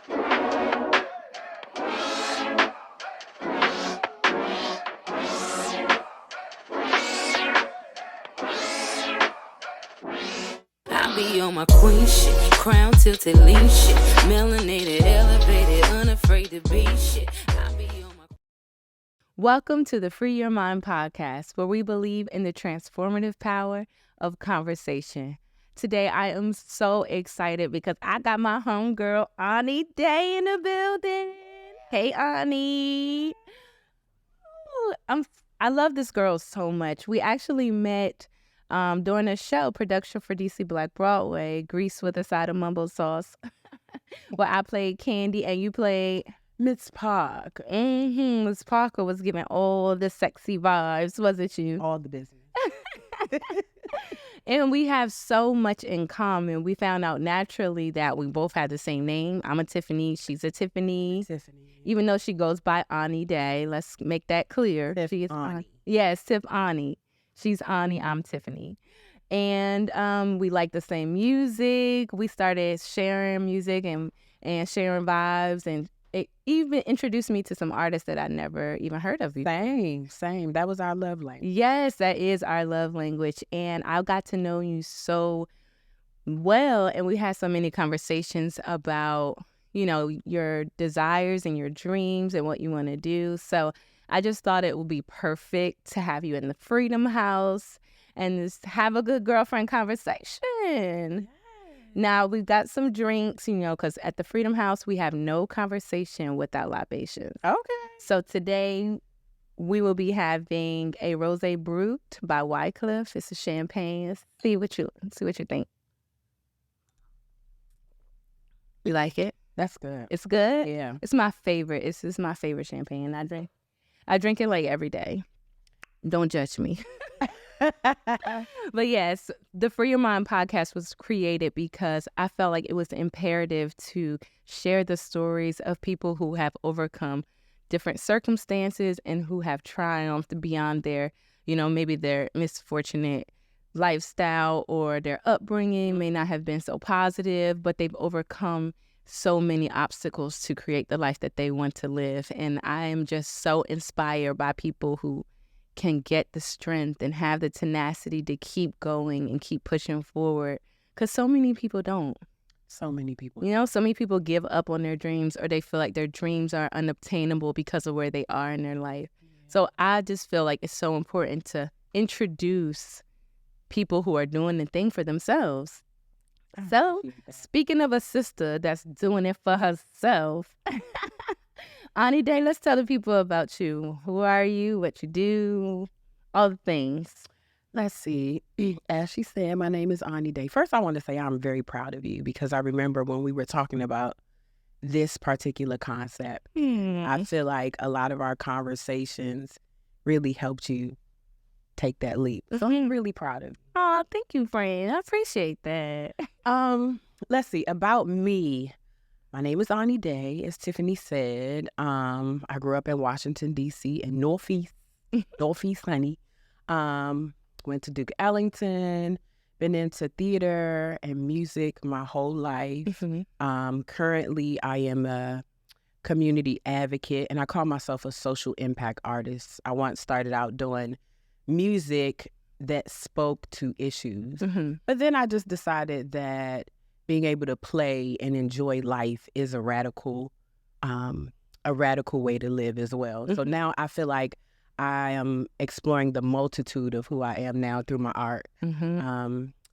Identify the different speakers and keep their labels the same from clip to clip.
Speaker 1: I be on my queen shit, crown tilted lean shit, melanated, elevated, unafraid to be shit. I be on my. Welcome to the Free Your Mind Podcast, where we believe in the transformative power of conversation. Today, I am so excited because I got my homegirl, Ani Day, in the building. Hey, Ani. I love this girl so much. We actually met during a show, production for DC Black Broadway, Grease with a Side of Mumbo Sauce, where I played Candy and you played
Speaker 2: Miss Park.
Speaker 1: Miss Parker was giving all the sexy vibes, wasn't you?
Speaker 2: All the business.
Speaker 1: And we have so much in common. We found out naturally that we both had the same name. I'm a Tiffanie. She's a Tiffanie. Even though she goes by Ani Day. Let's make that clear. She is Ani. Yes, Tiffanie. She's Ani. I'm Tiffanie. And we like the same music. We started sharing music and sharing vibes. And it even introduced me to some artists that I never even heard of before.
Speaker 2: Same. That was our love language.
Speaker 1: Yes, that is our love language. And I got to know you so well. And we had so many conversations about, you know, your desires and your dreams and what you want to do. So I just thought it would be perfect to have you in the Freedom House and just have a good girlfriend conversation. Now, we've got some drinks, you know, because at the Freedom House, we have no conversation without libations.
Speaker 2: Okay.
Speaker 1: So today, we will be having a Rosé Brut by Wycliffe. It's a champagne. See what you think. You like it?
Speaker 2: That's good.
Speaker 1: It's good?
Speaker 2: Yeah.
Speaker 1: It's my favorite. This is my favorite champagne I drink it like every day. Don't judge me. But yes, the Free Your Mind podcast was created because I felt like it was imperative to share the stories of people who have overcome different circumstances and who have triumphed beyond their, you know, maybe their misfortunate lifestyle or their upbringing may not have been so positive, but they've overcome so many obstacles to create the life that they want to live. And I am just so inspired by people who can get the strength and have the tenacity to keep going and keep pushing forward, because so many people don't.
Speaker 2: So many people.
Speaker 1: You know, so many people give up on their dreams, or they feel like their dreams are unobtainable because of where they are in their life. Yeah. So I just feel like it's so important to introduce people who are doing the thing for themselves. So, speaking of a sister that's doing it for herself, Ani Day, let's tell the people about you. Who are you? What you do? All the things.
Speaker 2: Let's see. As she said, my name is Ani Day. First, I want to say I'm very proud of you because I remember when we were talking about this particular concept. I feel like a lot of our conversations really helped you take that leap. So I'm really proud of you.
Speaker 1: Oh, thank you, friend. I appreciate that.
Speaker 2: Let's see. About me. My name is Ani Day, as Tiffanie said. I grew up in Washington, D.C. in Northeast honey. Went to Duke Ellington, been into theater and music my whole life. Currently, I am a community advocate, and I call myself a social impact artist. I once started out doing music that spoke to issues, but then I just decided that being able to play and enjoy life is a radical way to live as well. So now I feel like I am exploring the multitude of who I am now through my art.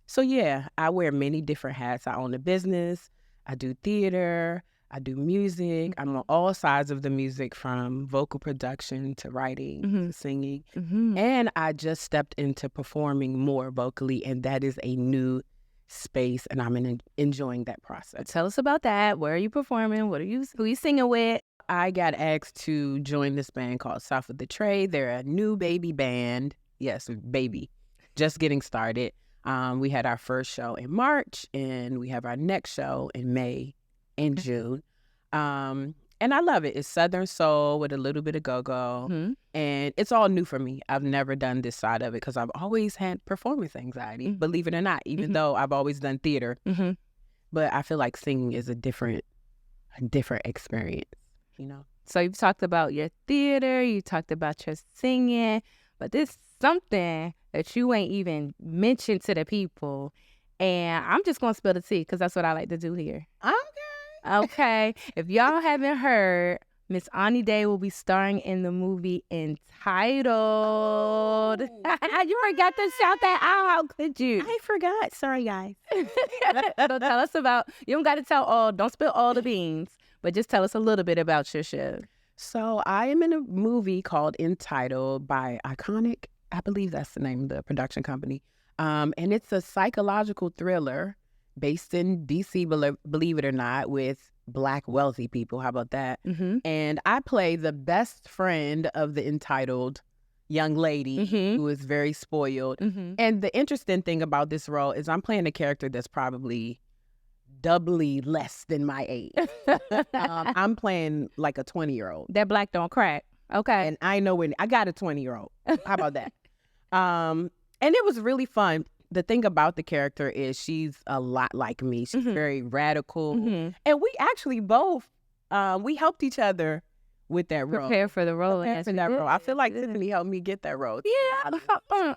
Speaker 2: So yeah, I wear many different hats. I own a business. I do theater. I do music. I'm on all sides of the music, from vocal production to writing to singing. And I just stepped into performing more vocally, and that is a new space, and I'm enjoying that process.
Speaker 1: Tell us about that. Where are you performing? Who are you singing with?
Speaker 2: I got asked to join this band called South of the Trade. They're a new baby band. Yes, baby. Just getting started. We had our first show in March, and we have our next show in May and June. And I love it. It's Southern soul with a little bit of go-go. And it's all new for me. I've never done this side of it because I've always had performance anxiety, believe it or not, even though I've always done theater. But I feel like singing is a different a different experience, you know?
Speaker 1: So you've talked about your theater, you talked about your singing, but there's something that you ain't even mentioned to the people. And I'm just going to spill the tea because that's what I like to do here. Okay. If y'all haven't heard, Miss Ani Day will be starring in the movie Entitled. You forgot to shout that out. How could you?
Speaker 2: I forgot. Sorry, guys.
Speaker 1: So tell us about, you don't got to tell all, don't spill all the beans, but just tell us a little bit about your show.
Speaker 2: So I am in a movie called Entitled by Iconic. I believe that's the name of the production company. And it's a psychological thriller based in D.C., believe it or not, with Black wealthy people. How about that?
Speaker 1: Mm-hmm.
Speaker 2: And I play the best friend of the entitled young lady who is very spoiled.
Speaker 1: Mm-hmm.
Speaker 2: And the interesting thing about this role is I'm playing a character that's probably doubly less than my age. I'm playing like a 20-year-old.
Speaker 1: That Black don't crack. Okay.
Speaker 2: And I know when I got a 20-year-old. How about that? And it was really fun. The thing about the character is she's a lot like me. She's very radical.
Speaker 1: Mm-hmm.
Speaker 2: And we actually both, we helped each other with that role.
Speaker 1: Prepare for the role.
Speaker 2: I feel like Tiffanie helped me get that role.
Speaker 1: Yeah,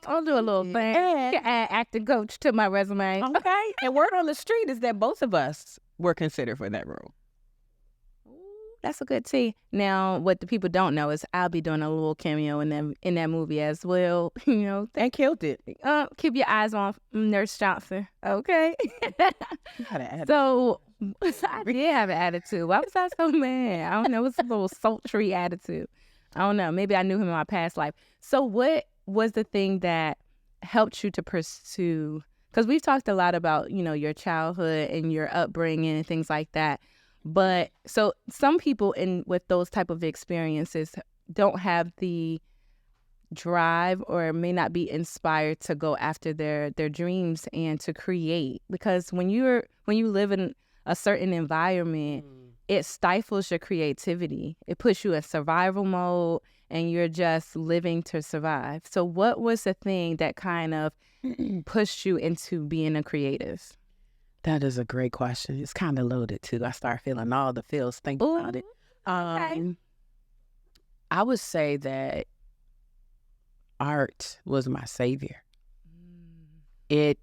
Speaker 1: I'll do a little thing. Add acting coach to my resume.
Speaker 2: Okay. And word on the street is that both of us were considered for that role.
Speaker 1: That's a good tea. Now, what the people don't know is I'll be doing a little cameo in that movie as well. You know,
Speaker 2: And killed it.
Speaker 1: keep your eyes on Nurse Johnson. Okay.
Speaker 2: You had an attitude.
Speaker 1: So I did have an attitude. Why was I so mad? I don't know. It was a little sultry attitude. I don't know. Maybe I knew him in my past life. So what was the thing that helped you to pursue? Because we've talked a lot about, you know, your childhood and your upbringing and things like that. But so some people with those type of experiences don't have the drive or may not be inspired to go after their dreams and to create, because when you live in a certain environment, it stifles your creativity. It puts you in survival mode and you're just living to survive. So what was the thing that kind of pushed you into being a creative?
Speaker 2: That is a great question. It's kind of loaded too. I start feeling all the feels thinking about it.
Speaker 1: Okay.
Speaker 2: I would say that art was my savior. It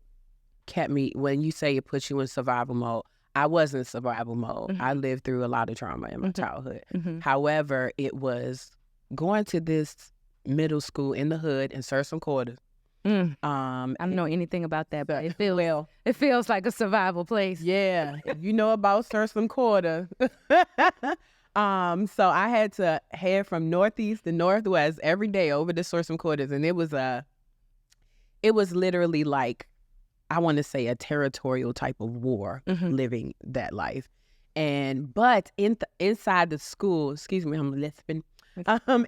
Speaker 2: kept me, when you say it puts you in survival mode, I was in survival mode. I lived through a lot of trauma in my childhood. However, it was going to this middle school in the hood in Sursum Quarters.
Speaker 1: I don't know anything about that, but it feels like a survival place.
Speaker 2: Yeah, if you know about Sursum Quarter. So I had to head from northeast to northwest every day over to Sursum Quarters, and it was literally like, I want to say, a territorial type of war, living that life. But inside the school, excuse me, I'm lisping.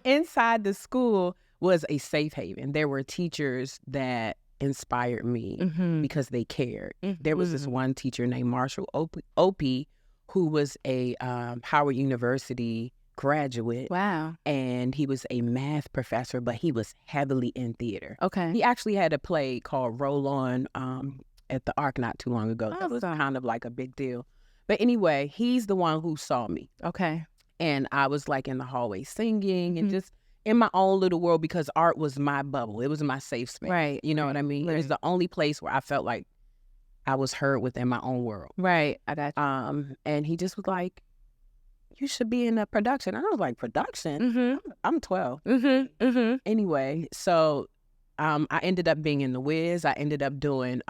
Speaker 2: Inside the school was a safe haven. There were teachers that inspired me because they cared. There was this one teacher named Marshall Opie, who was a Howard University graduate.
Speaker 1: Wow.
Speaker 2: And he was a math professor, but he was heavily in theater.
Speaker 1: Okay.
Speaker 2: He actually had a play called Roll On at the Arc not too long ago. That was kind of like a big deal. But anyway, he's the one who saw me.
Speaker 1: Okay.
Speaker 2: And I was like in the hallway singing and just in my own little world, because art was my bubble. It was my safe space.
Speaker 1: Right.
Speaker 2: You know what I mean?
Speaker 1: Right.
Speaker 2: It was the only place where I felt like I was heard within my own world.
Speaker 1: Right. I got you.
Speaker 2: And he just was like, you should be in a production. And I was like, production? I'm 12. Anyway, so I ended up being in The Wiz. I ended up doing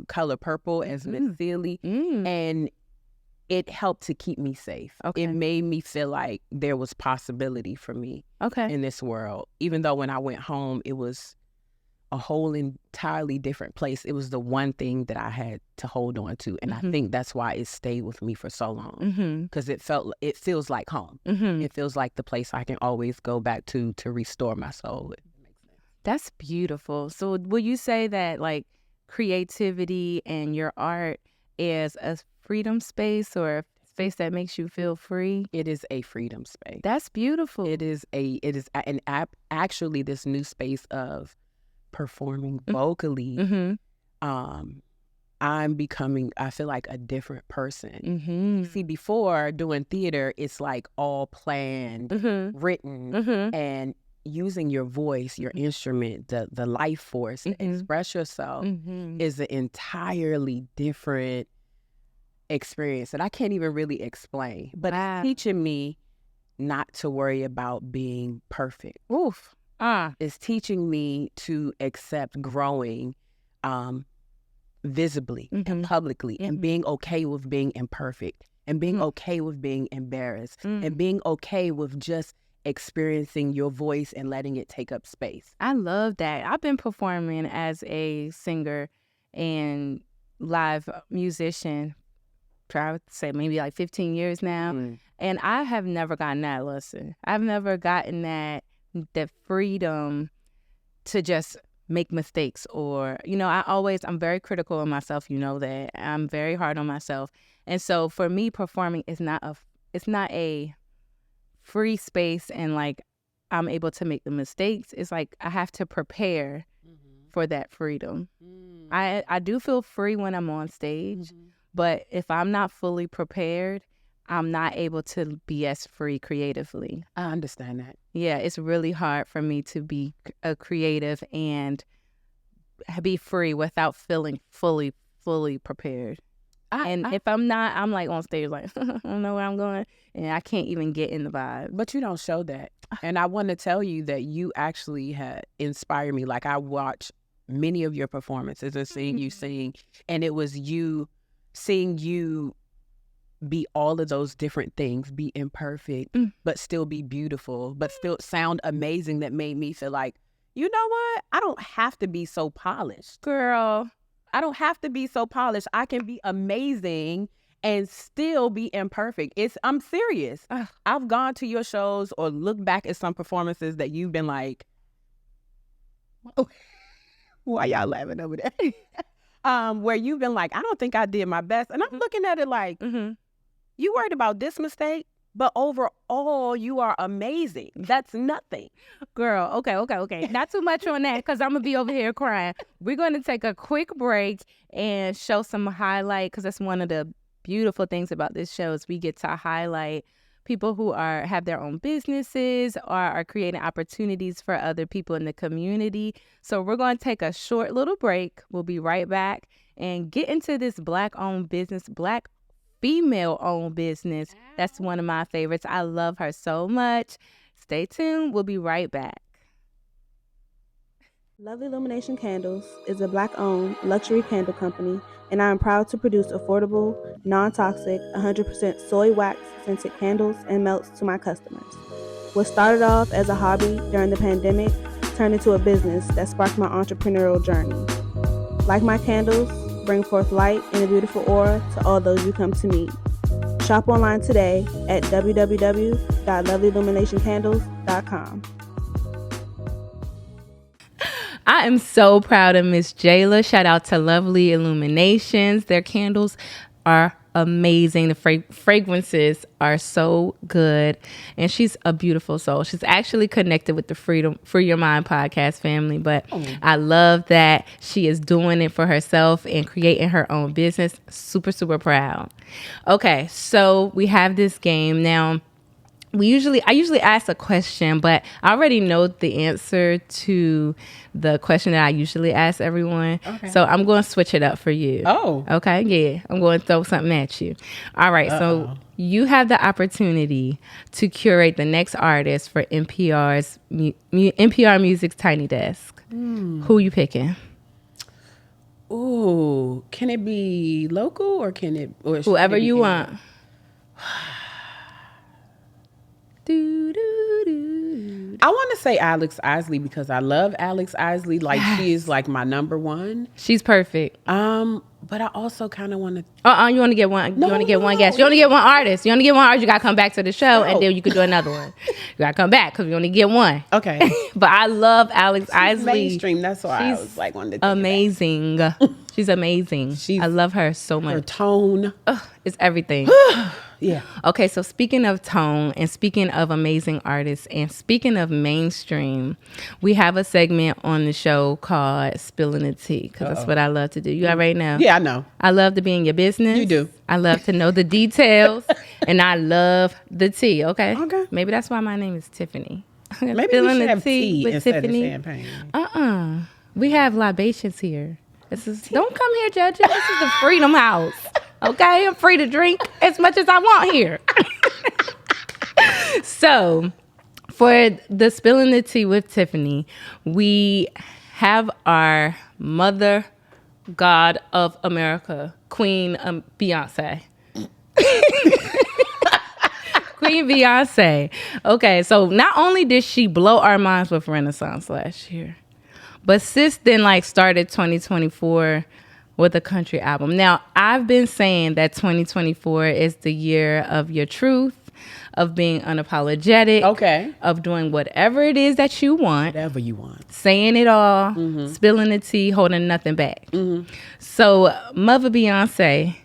Speaker 2: Color Purple as Miss Seeley. And it helped to keep me safe.
Speaker 1: Okay.
Speaker 2: It made me feel like there was possibility for me in this world. Even though when I went home, it was a whole entirely different place. It was the one thing that I had to hold on to. And I think that's why it stayed with me for so long. Because it feels like home. It feels like the place I can always go back to restore my soul.
Speaker 1: That's beautiful. So will you say that like creativity and your art is a freedom space or a space that makes you feel free?
Speaker 2: It is a freedom space.
Speaker 1: That's beautiful.
Speaker 2: Actually this new space of performing vocally. I'm becoming, I feel like, a different person.
Speaker 1: Mm-hmm.
Speaker 2: See, before doing theater, it's like all planned, written, and using your voice, your instrument, the life force to express yourself is an entirely different experience that I can't even really explain. But it's teaching me not to worry about being perfect.
Speaker 1: Oof.
Speaker 2: It's teaching me to accept growing visibly and publicly and being okay with being imperfect and being okay with being embarrassed and being okay with just experiencing your voice and letting it take up space.
Speaker 1: I love that. I've been performing as a singer and live musician, I would say maybe like 15 years now. And I have never gotten that lesson. I've never gotten that freedom to just make mistakes or, I'm very critical of myself. You know that. I'm very hard on myself. And so for me, performing is not a free space and like I'm able to make the mistakes. It's like I have to prepare for that freedom. I do feel free when I'm on stage, but if I'm not fully prepared, I'm not able to be as free creatively.
Speaker 2: I understand that.
Speaker 1: Yeah, it's really hard for me to be a creative and be free without feeling fully prepared. If I'm not, I'm like on stage like, I don't know where I'm going, and I can't even get in the vibe.
Speaker 2: But you don't show that. And I want to tell you that you actually had inspired me. Like I watched many of your performances and seeing you sing, and it was you seeing you be all of those different things, be imperfect, but still be beautiful, but still sound amazing, that made me feel like, you know what? I don't have to be so polished.
Speaker 1: Girl,
Speaker 2: I don't have to be so polished. I can be amazing and still be imperfect. I'm serious. I've gone to your shows or looked back at some performances that you've been like, why y'all laughing over there? Where you've been like, I don't think I did my best. And I'm looking at it like, you worried about this mistake, but overall, you are amazing. That's nothing.
Speaker 1: Girl, okay. Not too much on that because I'm going to be over here crying. We're going to take a quick break and show some highlight, because that's one of the beautiful things about this show is we get to highlight people who have their own businesses or are creating opportunities for other people in the community. So we're going to take a short little break. We'll be right back and get into this Black-owned business, Black female-owned business. That's one of my favorites. I love her so much. Stay tuned. We'll be right back.
Speaker 3: Lovely Illumination Candles is a Black-owned luxury candle company, and I am proud to produce affordable, non-toxic, 100% soy wax scented candles and melts to my customers. What started off as a hobby during the pandemic turned into a business that sparked my entrepreneurial journey. Like my candles, bring forth light and a beautiful aura to all those you come to meet. Shop online today at www.lovelyilluminationcandles.com.
Speaker 1: I am so proud of Miss Jayla. Shout out to Lovely Illuminations. Their candles are amazing. The fragrances are so good. And she's a beautiful soul. She's actually connected with the Free Your Mind podcast family. But I love that she is doing it for herself and creating her own business. Super, super proud. Okay, so we have this game now. I usually ask a question, but I already know the answer to the question that I usually ask everyone. Okay. So I'm going to switch it up for you.
Speaker 2: Oh.
Speaker 1: Okay, yeah. I'm going to throw something at you. All right, so you have the opportunity to curate the next artist for NPR Music's Tiny Desk. Who you picking?
Speaker 2: Ooh, can it be local or can it... Or
Speaker 1: whoever you want.
Speaker 2: I want to say Alex Isley because I love Alex Isley. Like, she is like my number one.
Speaker 1: She's perfect.
Speaker 2: But I also kind of want to.
Speaker 1: You want to get one? You want to get one guest? You only get one artist. You only get one artist. You got to come back to the show, and then you could do another one. You got to come back because you only get one.
Speaker 2: Okay.
Speaker 1: But I love Alex Isley.
Speaker 2: Mainstream. That's why I was like wanted to.
Speaker 1: Amazing. She's amazing. I love her so much.
Speaker 2: Her tone.
Speaker 1: It's everything.
Speaker 2: Yeah.
Speaker 1: Okay, so speaking of tone and speaking of amazing artists and speaking of mainstream, we have a segment on the show called Spilling the Tea, because that's what I love to do. You already know.
Speaker 2: Yeah, I know.
Speaker 1: I love to be in your business.
Speaker 2: You do.
Speaker 1: I love to know the details, and I love the tea, okay?
Speaker 2: Okay.
Speaker 1: Maybe that's why my name is Tiffanie.
Speaker 2: Maybe we should have tea instead of champagne.
Speaker 1: We have libations here. Don't come here judging. This is the Freedom House. Okay, I'm free to drink as much as I want here. So, for the Spilling the Tea with Tiffanie, we have our mother god of America, Queen Beyonce. Queen Beyonce. Okay, so not only did she blow our minds with Renaissance last year, but sis then started 2024 with a country album. Now, I've been saying that 2024 is the year of your truth, of being unapologetic, of doing whatever it is that you want.
Speaker 2: Whatever you want.
Speaker 1: Saying it all, spilling the tea, holding nothing back. So, Mother Beyonce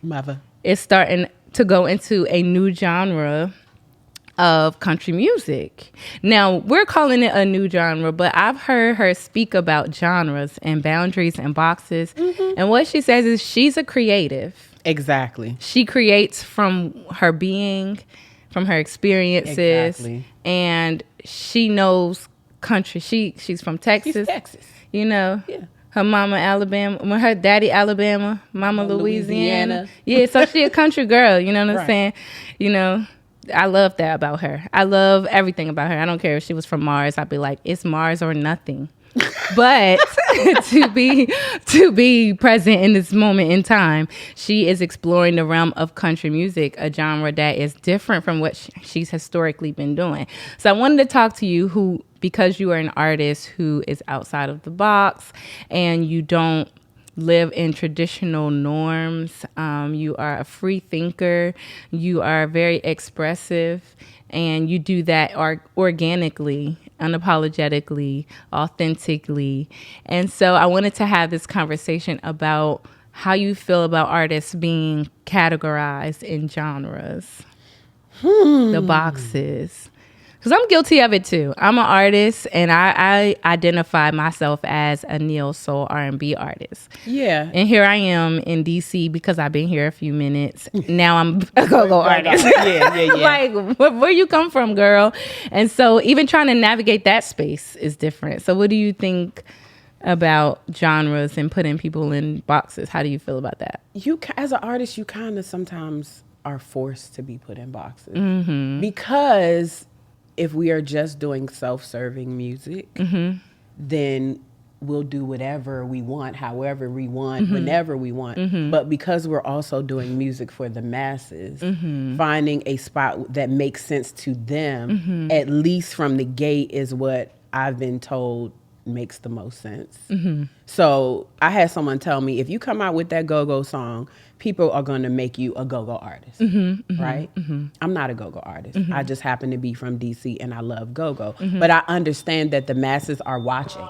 Speaker 1: is starting to go into a new genre of country music. Now, we're calling it a new genre, but I've heard her speak about genres and boundaries and boxes. And what she says is she's a creative.
Speaker 2: Exactly.
Speaker 1: She creates from her being, from her experiences.
Speaker 2: Exactly.
Speaker 1: And she knows country. She's from Texas.
Speaker 2: She's Texas.
Speaker 1: You know?
Speaker 2: Yeah.
Speaker 1: Her mama Alabama, her daddy Alabama, mama Louisiana. Yeah, so she a country girl, you know what I'm saying? You know, I love that about her. I love everything about her. I don't care if she was from Mars. I'd be like, it's Mars or nothing. But to be present in this moment in time, she is exploring the realm of country music, a genre that is different from what she's historically been doing. So I wanted to talk to you because you are an artist who is outside of the box and you don't live in traditional norms. You are a free thinker. You are very expressive, and you do that organically, unapologetically, authentically. And so I wanted to have this conversation about how you feel about artists being categorized in genres, the boxes. Because I'm guilty of it too. I'm an artist, and I identify myself as a neo soul R&B artist.
Speaker 2: Yeah.
Speaker 1: And here I am in DC because I've been here a few minutes. Now I'm a go-go artist.
Speaker 2: Yeah.
Speaker 1: Like, where you come from, girl? And so even trying to navigate that space is different. So what do you think about genres and putting people in boxes? How do you feel about that?
Speaker 2: You, as an artist, you kind of sometimes are forced to be put in boxes. Because if we are just doing self-serving music, then we'll do whatever we want, however we want, whenever we want. But because we're also doing music for the masses, finding a spot that makes sense to them, at least from the gate, is what I've been told makes the most sense. So I had someone tell me, if you come out with that go-go song, people are going to make you a go-go artist, right? I'm not a go-go artist. I just happen to be from DC and I love go-go. But I understand that the masses are watching.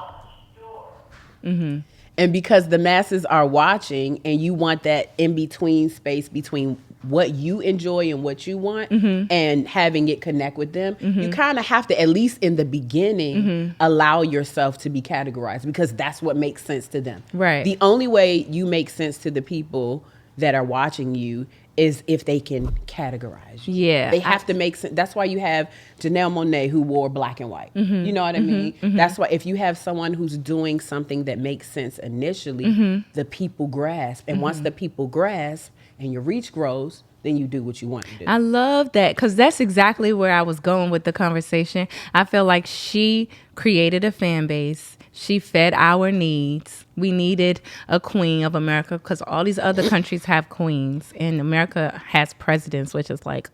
Speaker 2: And because the masses are watching and you want that in-between space between what you enjoy and what you want and having it connect with them, you kind of have to, at least in the beginning, allow yourself to be categorized, because that's what makes sense to them.
Speaker 1: Right.
Speaker 2: The only way you make sense to the people that are watching you is if they can categorize you.
Speaker 1: Yeah.
Speaker 2: They have to make sense. That's why you have Janelle Monáe, who wore black and white. You know what I mean? That's why if you have someone who's doing something that makes sense initially, the people grasp. And once the people grasp and your reach grows, then you do what you want to do.
Speaker 1: I love that, because that's exactly where I was going with the conversation. I feel like she created a fan base. She fed our needs. We needed a queen of America because all these other countries have queens, and America has presidents, which is like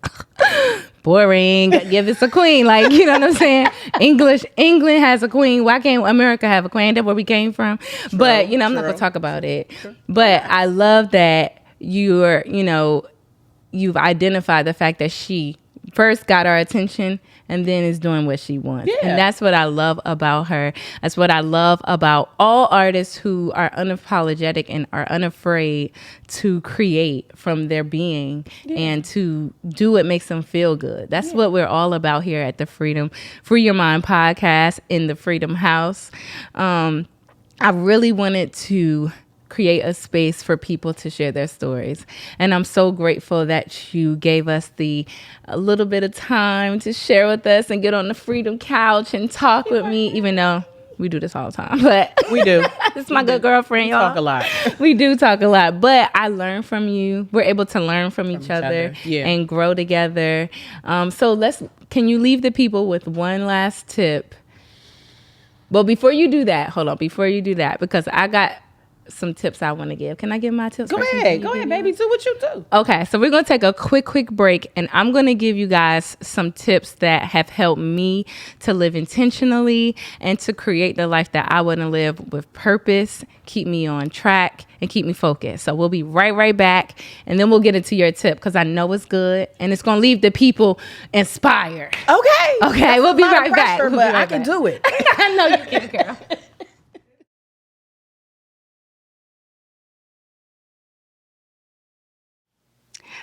Speaker 1: boring. Give us a queen, like, you know what I'm saying? England has a queen. Why can't America have a queen? That's where we came from. But I'm not gonna talk about it. But I love that you've identified the fact that she first got our attention and then is doing what she wants.
Speaker 2: Yeah.
Speaker 1: And that's what I love about her. That's what I love about all artists who are unapologetic and are unafraid to create from their being and to do what makes them feel good. That's what we're all about here at the Free Your Mind podcast in the Freedom House. I really wanted to create a space for people to share their stories. And I'm so grateful that you gave us a little bit of time to share with us and get on the Freedom couch and talk with me, even though we do this all the time. But
Speaker 2: We do.
Speaker 1: It's my good girlfriend, y'all.
Speaker 2: Talk a lot.
Speaker 1: We do talk a lot, but I learn from you. We're able to learn from each other.
Speaker 2: Yeah.
Speaker 1: And grow together. So can you leave the people with one last tip? Well, before you do that, because I got some tips I want to give. Can I give my tips?
Speaker 2: Go ahead, baby. Do what you do.
Speaker 1: Okay, so we're going to take a quick break, and I'm going to give you guys some tips that have helped me to live intentionally and to create the life that I want to live with purpose, keep me on track, and keep me focused. So we'll be right back, and then we'll get into your tip because I know it's good, and it's going to leave the people inspired.
Speaker 2: Okay,
Speaker 1: we'll be right back.
Speaker 2: But I can do it.
Speaker 1: I know you can, girl.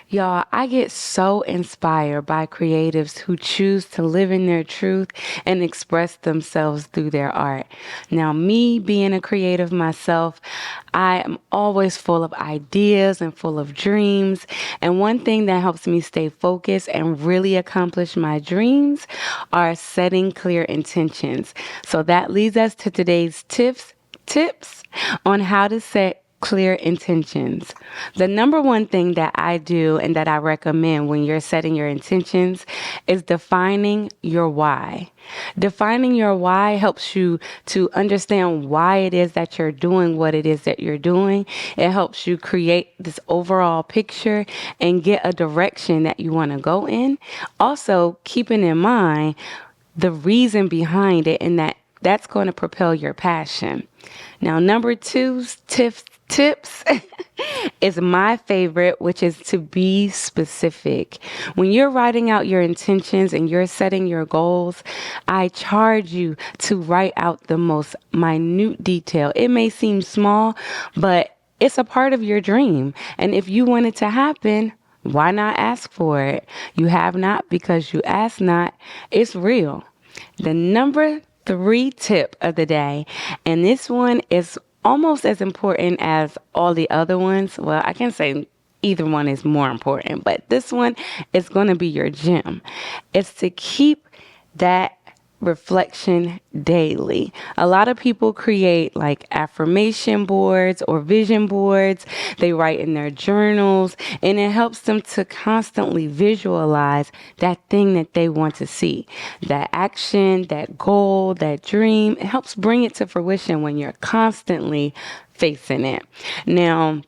Speaker 1: Y'all, I get so inspired by creatives who choose to live in their truth and express themselves through their art. Now, me being a creative myself, I am always full of ideas and full of dreams. And one thing that helps me stay focused and really accomplish my dreams are setting clear intentions. So that leads us to today's tips on how to set clear intentions. The number one thing that I do and that I recommend when you're setting your intentions is defining your why. Defining your why helps you to understand why it is that you're doing what it is that you're doing. It helps you create this overall picture and get a direction that you want to go in. Also, keeping in mind the reason behind it and that's going to propel your passion. Now, number two, tips is my favorite, which is to be specific. When you're writing out your intentions and you're setting your goals, I charge you to write out the most minute detail. It may seem small, but it's a part of your dream. And if you want it to happen, why not ask for it? You have not because you ask not. It's real. The number 3 tip of the day, and this one is almost as important as all the other ones. Well, I can say either one is more important, but this one is going to be your gem. It's to keep that reflection daily. A lot of people create like affirmation boards or vision boards. They write in their journals, and it helps them to constantly visualize that thing that they want to see, that action, that goal, that dream. It helps bring it to fruition when you're constantly facing it. Now,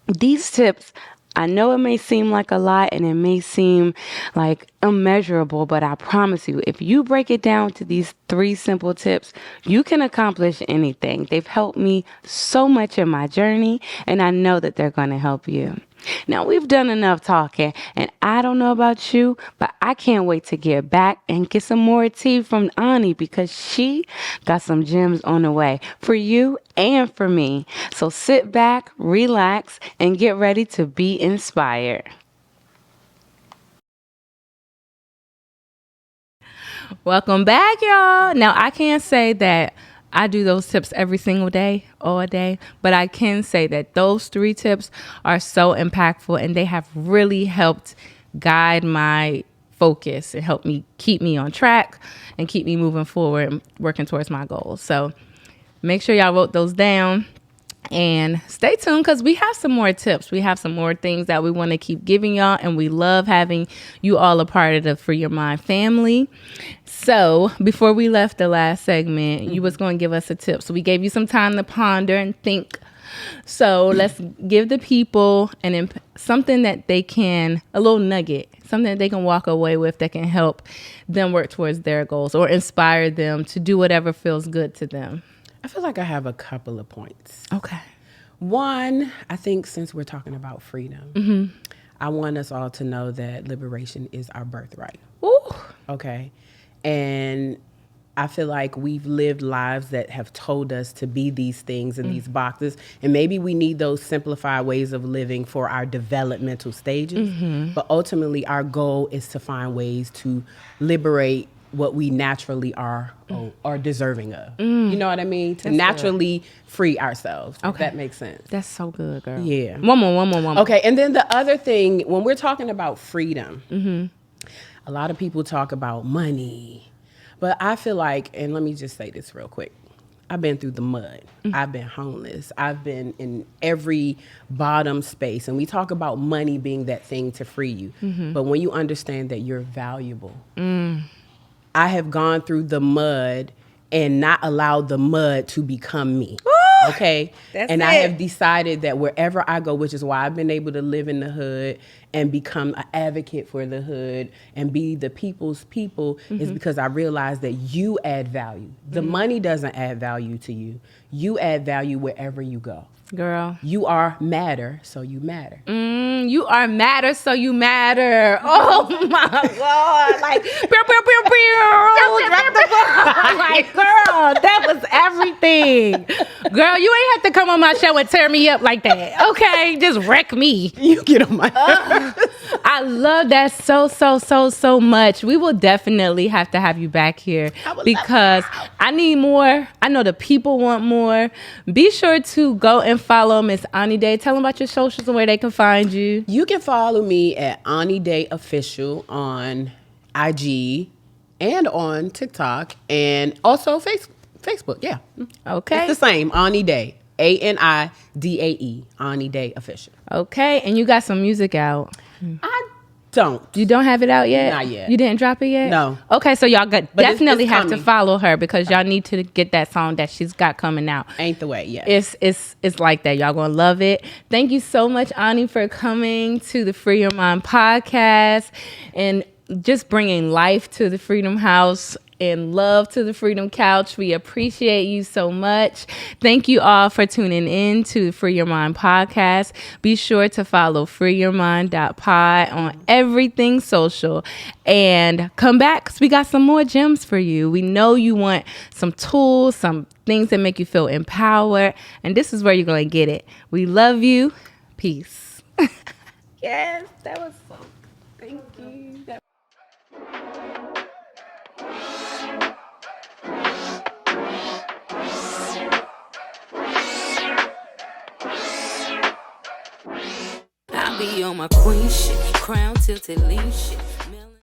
Speaker 1: these tips, I know it may seem like a lot and it may seem like immeasurable, but I promise you, if you break it down to these 3 simple tips, you can accomplish anything. They've helped me so much in my journey, and I know that they're going to help you. Now, we've done enough talking, and I don't know about you, but I can't wait to get back and get some more tea from Ani because she got some gems on the way for you and for me. So sit back, relax, and get ready to be inspired. Welcome back, y'all. Now, I can't say that I do those tips every single day, all day, but I can say that those 3 tips are so impactful and they have really helped guide my focus and help me keep me on track and keep me moving forward and working towards my goals. So make sure y'all wrote those down. And stay tuned because we have some more tips. We have some more things that we want to keep giving y'all. And we love having you all a part of the Free Your Mind family. So before we left the last segment, you was going to give us a tip. So we gave you some time to ponder and think. So let's give the people something that they can, a little nugget, something that they can walk away with that can help them work towards their goals or inspire them to do whatever feels good to them.
Speaker 2: I feel like I have a couple of points.
Speaker 1: Okay.
Speaker 2: One, I think since we're talking about freedom, I want us all to know that liberation is our birthright.
Speaker 1: Ooh.
Speaker 2: Okay. And I feel like we've lived lives that have told us to be these things in these boxes. And maybe we need those simplified ways of living for our developmental stages. But ultimately, our goal is to find ways to liberate what we naturally are or deserving of. You know what I mean? To naturally free ourselves. If that makes sense.
Speaker 1: That's so good, girl.
Speaker 2: Yeah.
Speaker 1: One more.
Speaker 2: Okay. And then the other thing, when we're talking about freedom, a lot of people talk about money. But I feel like, and let me just say this real quick. I've been through the mud. I've been homeless. I've been in every bottom space. And we talk about money being that thing to free you. But when you understand that you're valuable, I have gone through the mud and not allowed the mud to become me. Okay? I have decided that wherever I go, which is why I've been able to live in the hood and become an advocate for the hood and be the people's people, is because I realized that you add value. The money doesn't add value to you. You add value wherever you go.
Speaker 1: Girl.
Speaker 2: You are matter, so you matter.
Speaker 1: You are matter, so you matter. Oh my God. Like, pew, pew, pew, pew. Drop the ball. Like, girl, that was everything. Girl, you ain't have to come on my show and tear me up like that. Okay, just wreck me.
Speaker 2: You get on my nerves.
Speaker 1: I love that so much. We will definitely have to have you back here because I need more. I know the people want more. Be sure to go and follow Miss Ani Day. Tell them about your socials and where they can find you.
Speaker 2: You can follow me at Ani Day Official on IG and on TikTok and also Facebook. Yeah.
Speaker 1: Okay.
Speaker 2: It's the same. Ani Day. ANIDAE. Ani Day Official.
Speaker 1: Okay. And you got some music out.
Speaker 2: I don't.
Speaker 1: You don't have it out yet?
Speaker 2: Not yet.
Speaker 1: You didn't drop it yet?
Speaker 2: No.
Speaker 1: Okay, so y'all definitely
Speaker 2: it's
Speaker 1: have to
Speaker 2: coming.
Speaker 1: follow her because y'all need to get that song that she's got coming out.
Speaker 2: Ain't the way, yeah.
Speaker 1: It's like that. Y'all gonna love it. Thank you so much, Ani, for coming to the Free Your Mind podcast and just bringing life to the Freedom House and love to the Freedom Couch. We appreciate you so much. Thank you all for tuning in to the Free Your Mind podcast. Be sure to follow FreeYourMind.pod on everything social and come back because we got some more gems for you. We know you want some tools, some things that make you feel empowered, and this is where you're going to get it. We love you. Peace. Yes, that was so. Thank you.
Speaker 4: I be on my queen shit, crown tilted lean shit.